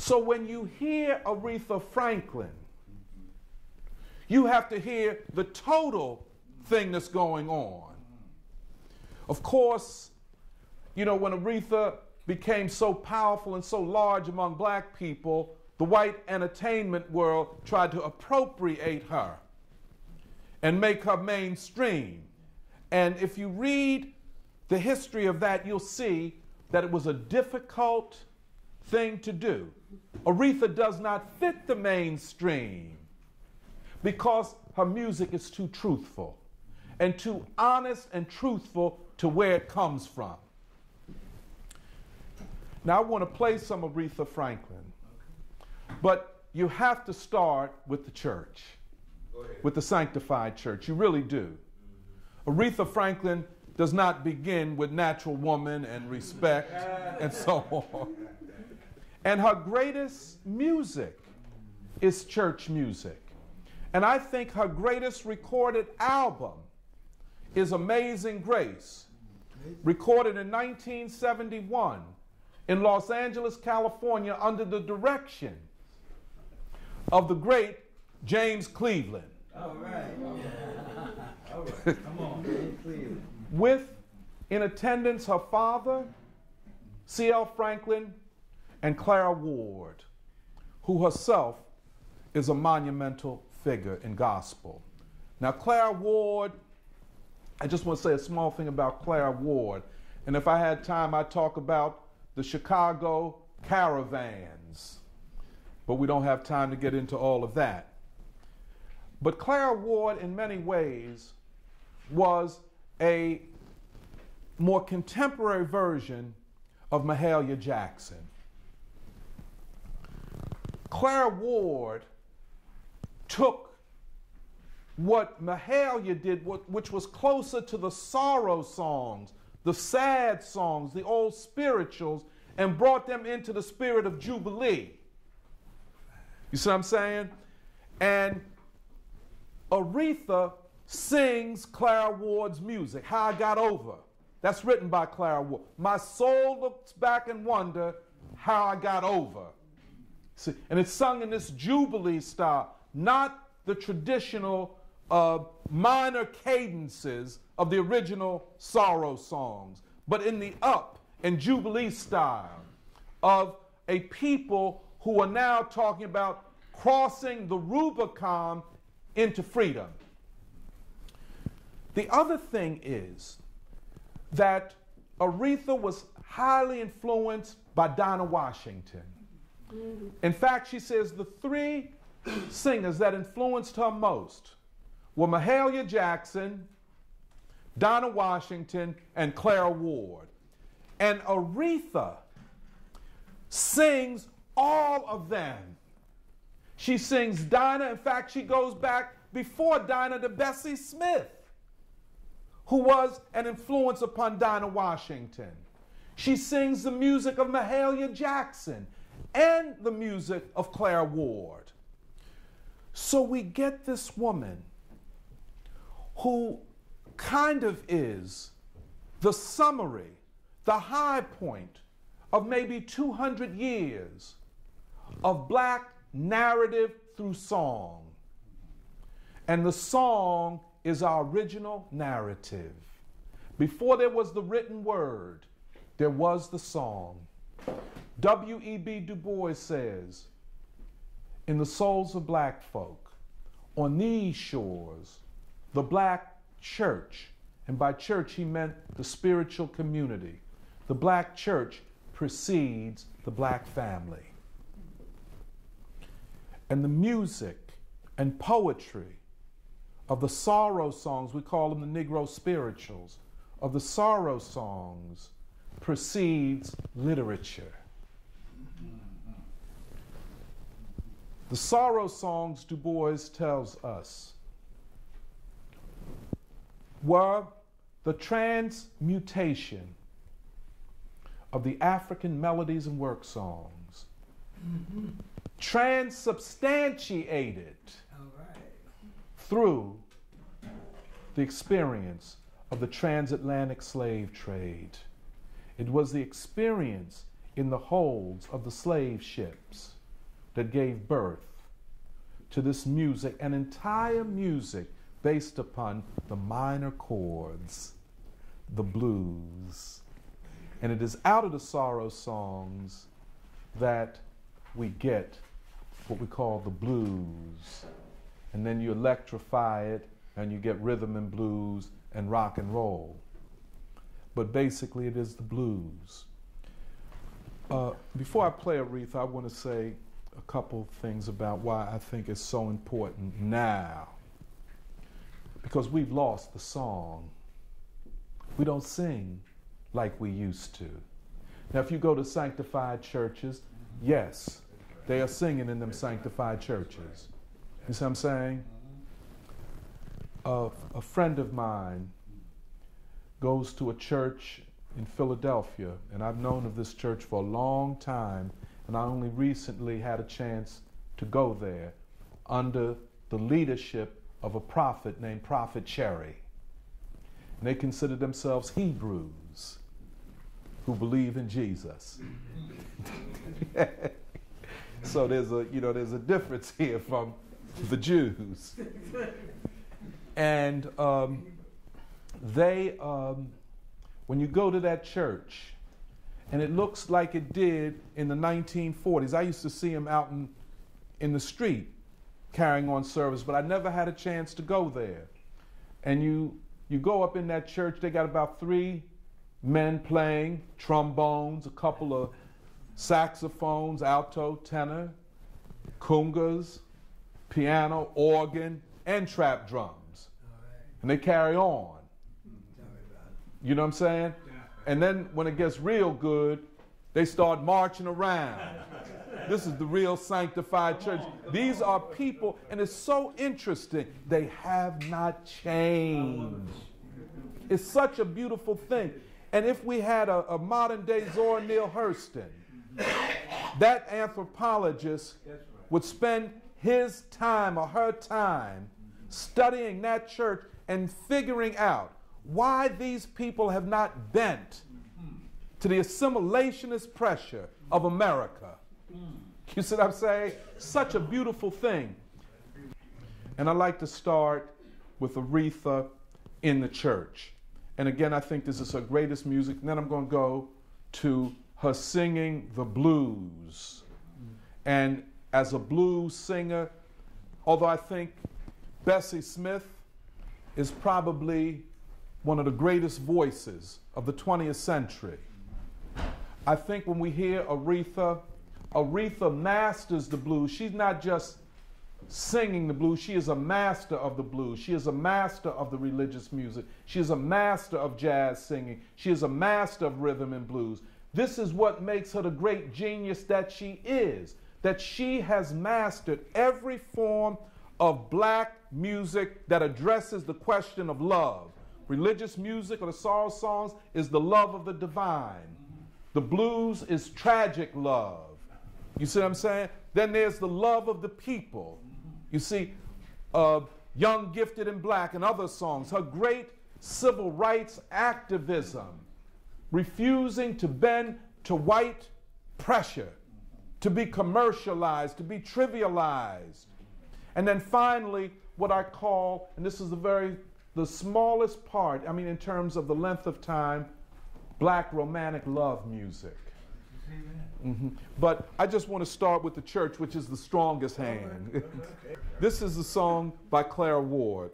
So when you hear Aretha Franklin, you have to hear the total thing that's going on. Of course, you know, when Aretha became so powerful and so large among black people, the white entertainment world tried to appropriate her and make her mainstream. And if you read the history of that, you'll see that it was a difficult thing to do. Aretha does not fit the mainstream because her music is too truthful and too honest and truthful to where it comes from. Now I want to play some Aretha Franklin, but you have to start with the church, with the sanctified church. You really do. Aretha Franklin does not begin with natural woman and respect and so on. And her greatest music is church music. And I think her greatest recorded album is Amazing Grace, recorded in 1971 in Los Angeles, California, under the direction of the great James Cleveland. All right. All right. Come on, James Cleveland. With in attendance her father, C.L. Franklin, and Clara Ward, who herself is a monumental figure in gospel. Now, Clara Ward, I just want to say a small thing about Clara Ward. And if I had time, I'd talk about the Chicago caravans. But we don't have time to get into all of that. But Clara Ward, in many ways, was a more contemporary version of Mahalia Jackson. Clara Ward took what Mahalia did, which was closer to the sorrow songs, the sad songs, the old spirituals, and brought them into the spirit of Jubilee. You see what I'm saying? And Aretha sings Clara Ward's music, How I Got Over. That's written by Clara Ward. My soul looks back and wonder how I got over. See, and it's sung in this Jubilee style, not the traditional minor cadences of the original sorrow songs, but in the up and Jubilee style of a people who are now talking about crossing the Rubicon into freedom. The other thing is that Aretha was highly influenced by Dinah Washington. In fact, she says the three singers that influenced her most were Mahalia Jackson, Dinah Washington, and Clara Ward. And Aretha sings all of them. She sings Dinah. In fact, she goes back before Dinah to Bessie Smith, who was an influence upon Dinah Washington. She sings the music of Mahalia Jackson and the music of Clara Ward. So we get this woman who kind of is the summary, the high point of maybe 200 years of black narrative through song. And the song is our original narrative. Before there was the written word, there was the song. W.E.B. Du Bois says, in the souls of black folk, on these shores, the black church, and by church he meant the spiritual community, the black church precedes the black family. And the music and poetry of the sorrow songs, we call them the Negro spirituals, of the sorrow songs precedes literature. The sorrow songs, Du Bois tells us, were the transmutation of the African melodies and work songs, transubstantiated through the experience of the transatlantic slave trade. It was the experience in the holds of the slave ships that gave birth to this music, an entire music based upon the minor chords, the blues. And it is out of the sorrow songs that we get what we call the blues. And then you electrify it and you get rhythm and blues and rock and roll. But basically it is the blues. Before I play Aretha, I want to say a couple things about why I think it's so important now. Because we've lost the song. We don't sing like we used to. Now, if you go to sanctified churches, yes, they are singing in them sanctified churches. You see what I'm saying? A friend of mine goes to a church in Philadelphia, and I've known of this church for a long time, and I only recently had a chance to go there under the leadership of a prophet named Prophet Cherry. And they consider themselves Hebrews who believe in Jesus. So there's a difference here from the Jews. And when you go to that church, and it looks like it did in the 1940s. I used to see them out in the street carrying on service, but I never had a chance to go there. And you go up in that church, they got about 3 men playing trombones, a couple of saxophones, alto, tenor, congas, piano, organ, and trap drums. And they carry on. You know what I'm saying? And then when it gets real good, they start marching around. This is the real sanctified church. These are people, and it's so interesting, they have not changed. It's such a beautiful thing. And if we had a modern day Zora Neale Hurston, that anthropologist would spend his time or her time studying that church and figuring out why these people have not bent to the assimilationist pressure of America. You see what I'm saying? Such a beautiful thing. And I like to start with Aretha in the church. And again, I think this is her greatest music. And then I'm going to go to her singing the blues. And as a blues singer, although I think Bessie Smith is probably one of the greatest voices of the 20th century, I think when we hear Aretha, Aretha masters the blues. She's not just singing the blues, she is a master of the blues. She is a master of the religious music. She is a master of jazz singing. She is a master of rhythm and blues. This is what makes her the great genius that she is, that she has mastered every form of black music that addresses the question of love. Religious music or the sorrow songs is the love of the divine. The blues is tragic love. You see what I'm saying? Then there's the love of the people. You see, Young, Gifted, and Black and other songs. Her great civil rights activism, refusing to bend to white pressure, to be commercialized, to be trivialized. And then finally, what I call, and this is the smallest part, I mean in terms of the length of time, black romantic love music. But I just want to start with the church, which is the strongest hand. This is a song by Clara Ward.